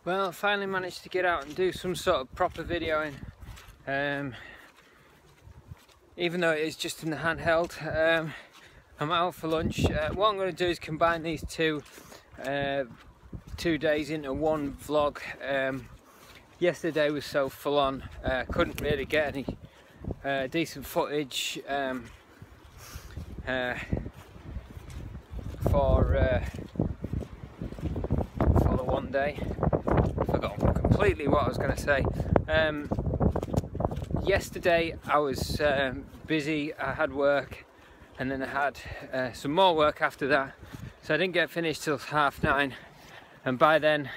Well, I finally managed to get out and do some sort of proper videoing, even though it is just in the handheld. I'm out for lunch. What I'm going to do is combine these two days into one vlog. Yesterday was so full on, couldn't really get any decent footage for the one day. Forgot completely what I was going to say. Yesterday I was busy, I had work, and then I had some more work after that, so I didn't get finished till 9:30, and by then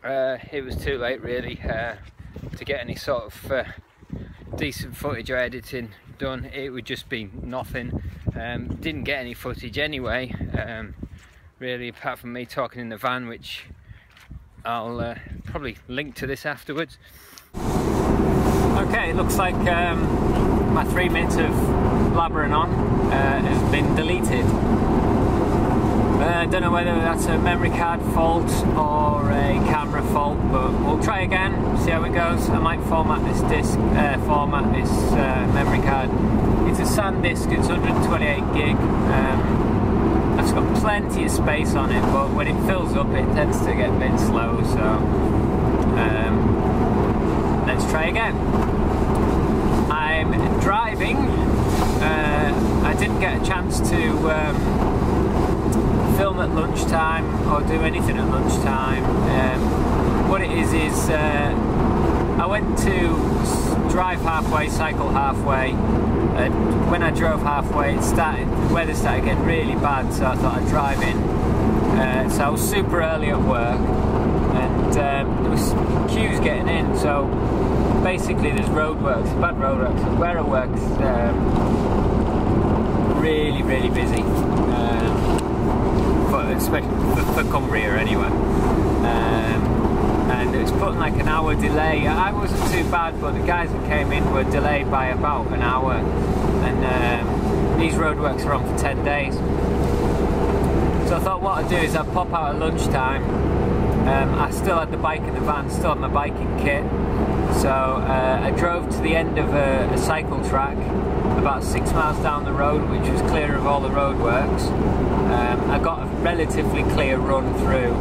it was too late really to get any sort of decent footage or editing done. It would just be nothing. Didn't get any footage anyway, really, apart from me talking in the van, which I'll probably link to this afterwards. Okay, it looks like my 3 minutes of blabbering on has been deleted. I don't know whether that's a memory card fault or a camera fault, but we'll try again, see how it goes. I might format this memory card. It's a SanDisk, it's 128 gig. It's got plenty of space on it, but when it fills up it tends to get a bit slow, so let's try again. I'm driving. I didn't get a chance to film at lunchtime or do anything at lunchtime. What it is I went to drive halfway, cycle halfway. When I drove halfway, the weather started getting really bad, so I thought I'd drive in. So I was super early at work, and there was queues getting in. So basically, there's roadworks, bad roadworks. Where I work's really, really busy, especially for Cumbria anyway. And it was putting like an hour delay. I wasn't too bad, but the guys that came in were delayed by about an hour, and these roadworks are on for 10 days. So I thought what I'd do is I'd pop out at lunchtime. I still had the bike in the van, still had my biking kit, so I drove to the end of a cycle track about 6 miles down the road, which was clear of all the roadworks. I got a relatively clear run through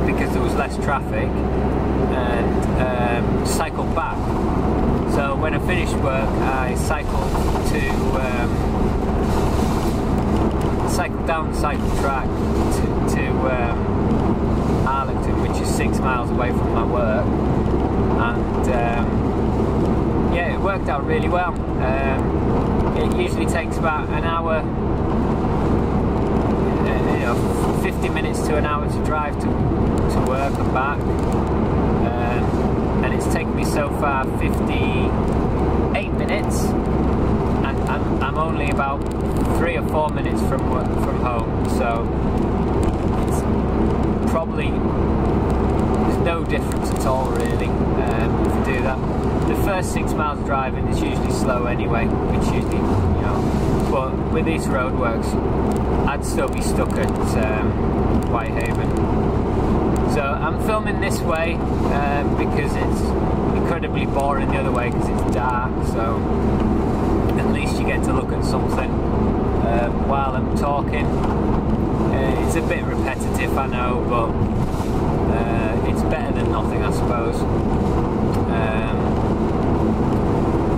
because there was less traffic, and cycled back. So when I finished work, I cycled down the cycle track to Arlington, which is 6 miles away from my work, and yeah, it worked out really well. It usually takes about an hour, 50 minutes to an hour to drive to work and back, and it's taken me so far 58 minutes, and I'm only about 3 or 4 minutes from home, so it's probably, there's no difference at all really if you do that. The first 6 miles driving is usually slow anyway, which usually, but with these roadworks I'd still be stuck at Whitehaven. So I'm filming this way because it's incredibly boring the other way because it's dark, so at least you get to look at something while I'm talking. It's a bit repetitive, I know, but it's better than nothing, I suppose.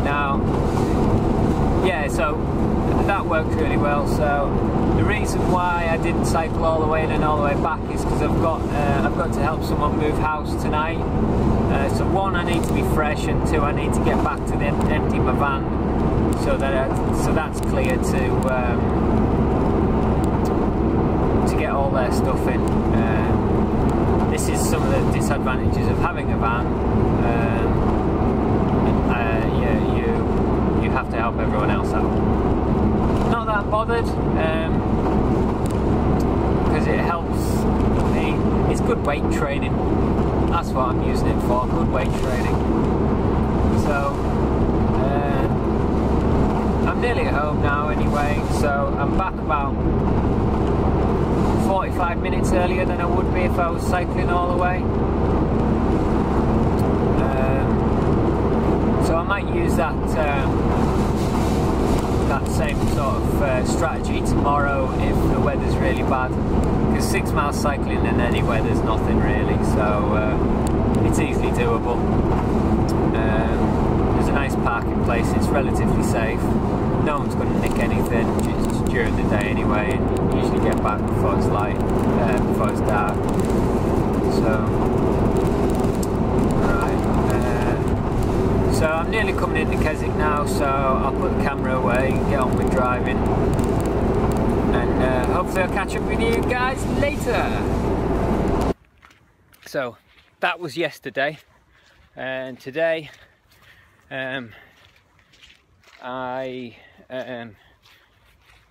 Now, yeah, so that worked really well. So the reason why I didn't cycle all the way in and all the way back is because I've got to help someone move house tonight. So one, I need to be fresh, and two, I need to get back to empty my van, so that's clear to get all their stuff in. This is some of the disadvantages of having a van. You have to help everyone else out. Not that bothered, because it helps me. It's good weight training. That's what I'm using it for, good weight training. home now anyway, so I'm back about 45 minutes earlier than I would be if I was cycling all the way. So I might use that that same sort of strategy tomorrow if the weather's really bad, because 6 miles cycling in any weather's nothing really, so it's easily doable. There's a nice parking place, it's relatively safe, no one's going to nick anything just during the day anyway, and you usually get back before it's light, before it's dark. So so I'm nearly coming into Keswick now, so I'll put the camera away and get on with driving, and hopefully I'll catch up with you guys later. So that was yesterday, and today I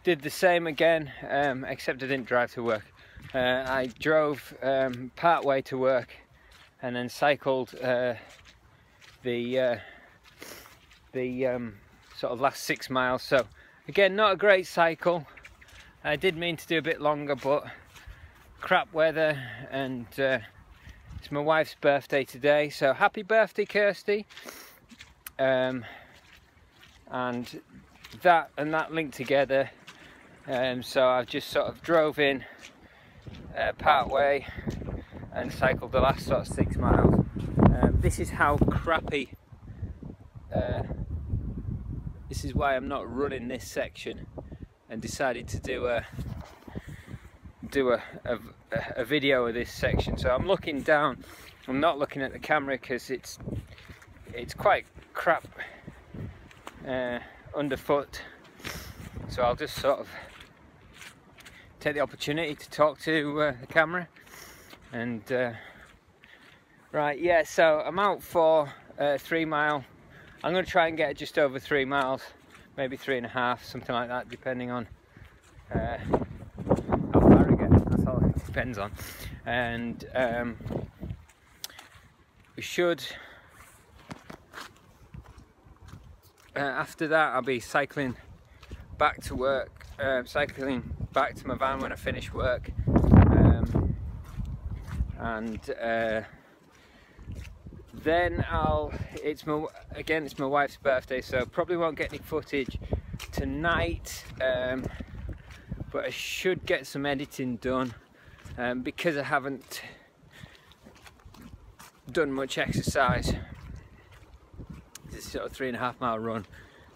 did the same again, except I didn't drive to work. I drove part way to work and then cycled the sort of last 6 miles. So again, not a great cycle. I did mean to do a bit longer, but crap weather, and it's my wife's birthday today, so happy birthday, Kirsty. And that linked together, so I've just sort of drove in part way and cycled the last sort of 6 miles. This is how crappy, this is why I'm not running this section, and decided to do a video of this section. So I'm looking down, I'm not looking at the camera because it's quite crap underfoot, so I'll just sort of take the opportunity to talk to the camera. And right, yeah, so I'm out for 3 mile. I'm going to try and get just over 3 miles, maybe 3.5, something like that, depending on how far I get. That's all it depends on. And we should, after that I'll be cycling back to work, cycling back to my van when I finish work, and then it's my wife's birthday, so probably won't get any footage tonight, but I should get some editing done, because I haven't done much exercise. It's sort of 3.5 mile run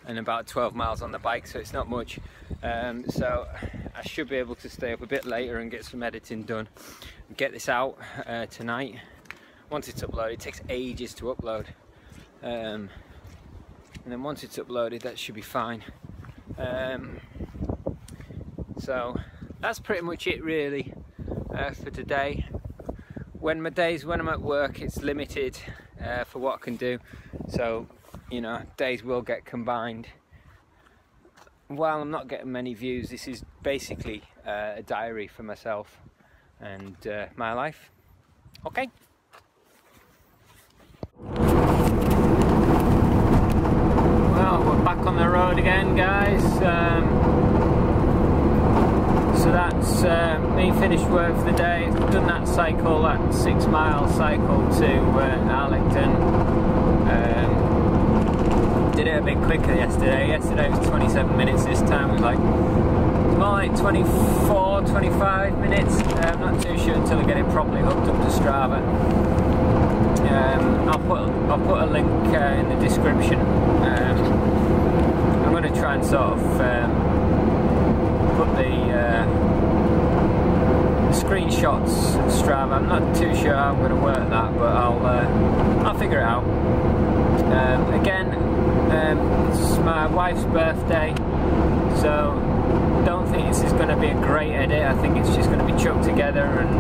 and about 12 miles on the bike, so it's not much, so I should be able to stay up a bit later and get some editing done and get this out tonight. Once it's uploaded, it takes ages to upload, and then once it's uploaded, that should be fine. So that's pretty much it really for today. When I'm at work, it's limited for what I can do, so you know, days will get combined. While I'm not getting many views, this is basically a diary for myself and my life. Okay. Well, we're back on the road again, guys. So that's me finished work for the day. Done that cycle, that 6 mile cycle to Arlington. Did it a bit quicker yesterday. Yesterday was 27 minutes, this time it was like more like 24, 25 minutes. I'm not too sure until I get it properly hooked up to Strava. I'll put a link in the description. I'm going to try and sort of put the screenshots of Strava. I'm not too sure how I'm going to work that, but I'll figure it out. Again, it's my wife's birthday, so don't think this is going to be a great edit. I think it's just going to be chucked together, and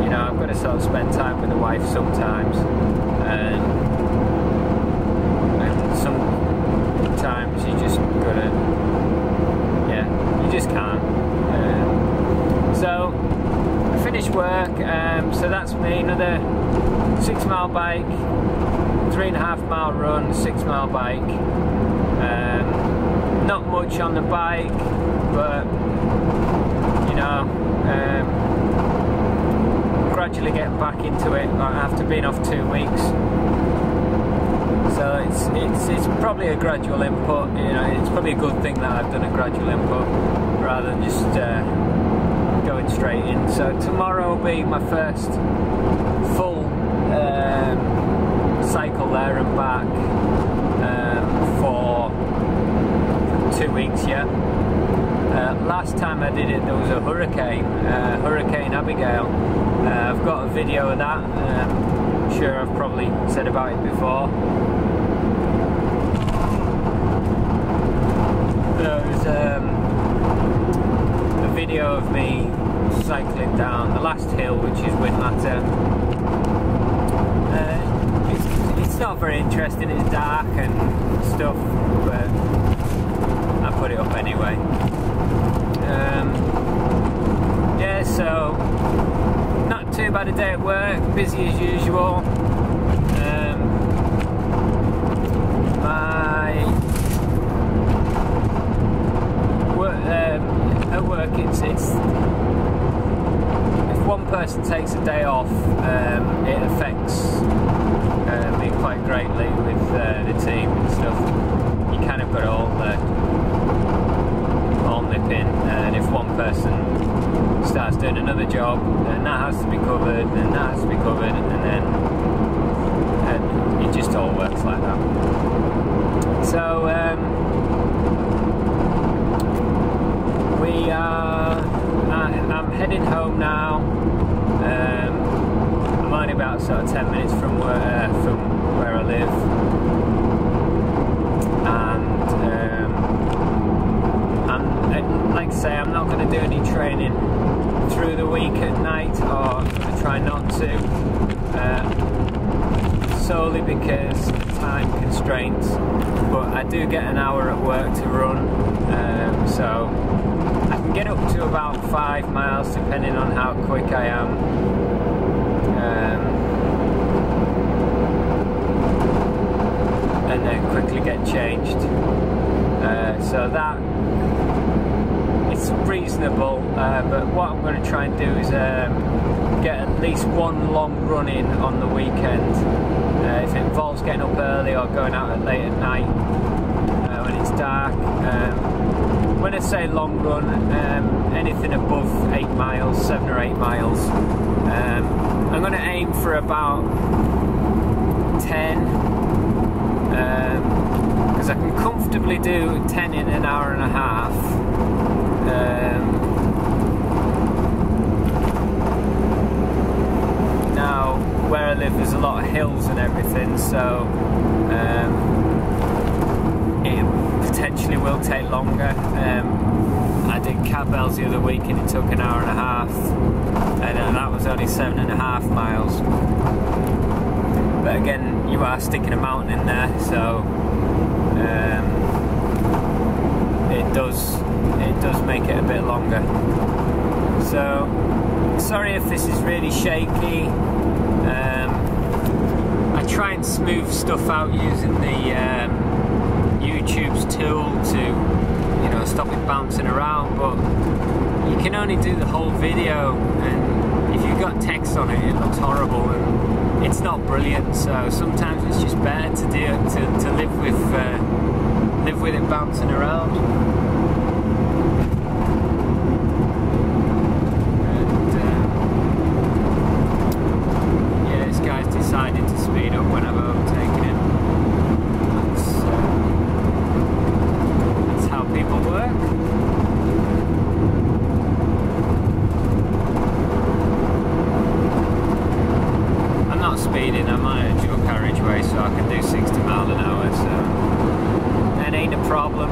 you know, I've got to sort of spend time with the wife sometimes, and sometimes you just gotta, yeah, you just can't. So I finished work, so that's me, another 6 mile bike, 3.5 mile run, 6 mile bike. not much on the bike, but you know, gradually getting back into it after being off 2 weeks. So it's probably a gradual input. You know, it's probably a good thing that I've done a gradual input rather than just going straight in. So tomorrow will be my first full cycle there and back for 2 weeks. Yeah. Last time I did it, there was a hurricane, Hurricane Abigail. I've got a video of that. I'm sure I've probably said about it before. There was a video of me cycling down the last hill, which is Whinlatter. It's not very interesting, it's dark and stuff, but I put it up anyway. Yeah, so not too bad a day at work, busy as usual. At work, it's if one person takes a day off, it affects me quite greatly with the team and stuff. You kind of got to all nip in, and if one person starts doing another job, then that has to be covered, and that has to be covered, and then it just all works like that. So I'm heading home now. I'm only about sort of 10 minutes from where I live, and like I say, I'm not going to do any training through the week at night, or I'm going to try not to, solely because of time constraints. But I do get an hour at work to run, so I can get up to about 5 miles depending on how quick I am. And then quickly get changed. So that it's reasonable, but what I'm going to try and do is get at least one long run in on the weekend. If it involves getting up early or going out late at night when it's dark. When I say long run, anything above 8 miles, 7 or 8 miles. I'm going to aim for about 10, because I can comfortably do 10 in an hour and a half. Now, where I live, there's a lot of hills and everything, so it potentially will take longer. I did Cabells the other week and it took an hour and a half, and that was only 7.5 miles. But again, you are sticking a mountain in there, so it does make it a bit longer. So sorry if this is really shaky. I try and smooth stuff out using the YouTube's tool to, you know, stop it bouncing around, but you can only do the whole video, and if you've got text on it, it looks horrible and it's not brilliant. So sometimes it's just better to do it, to live with it bouncing around. Yeah, this guy's decided to speed up when I've overtaken him. That's how people work. I'm not speeding, I'm on a dual carriageway, so I can do 60 miles an hour, so that ain't a problem.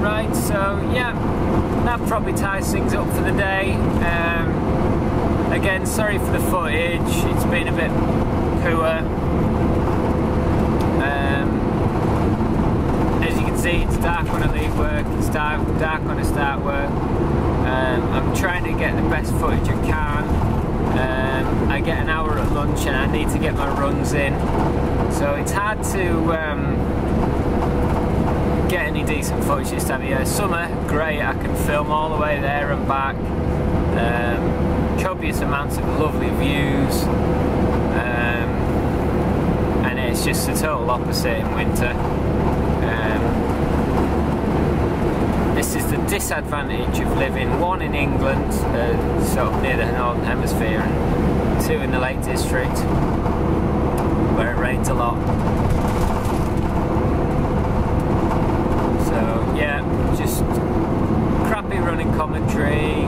Right, so yeah, that probably ties things up for the day. Again, sorry for the footage, it's been a bit poor. As you can see, it's dark when I leave work, it's dark when I start work. I'm trying to get the best footage I can. I get an hour at lunch. lunch and I need to get my runs in. So it's hard to get any decent footage this time of year. Summer, great, I can film all the way there and back. Copious amounts of lovely views. And it's just the total opposite in winter. This is the disadvantage of living, one in England, sort of near the Northern Hemisphere, and two in the Lake District, where it rains a lot. So yeah, just crappy running commentary,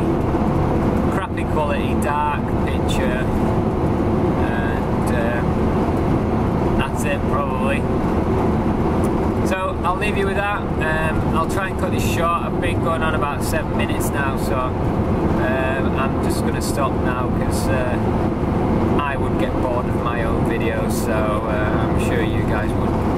crappy quality dark picture, and that's it probably. So I'll leave you with that. I'll try and cut this short. I've been going on about 7 minutes now, so I'm just going to stop now because I would get bored of my own videos, so I'm sure you guys would.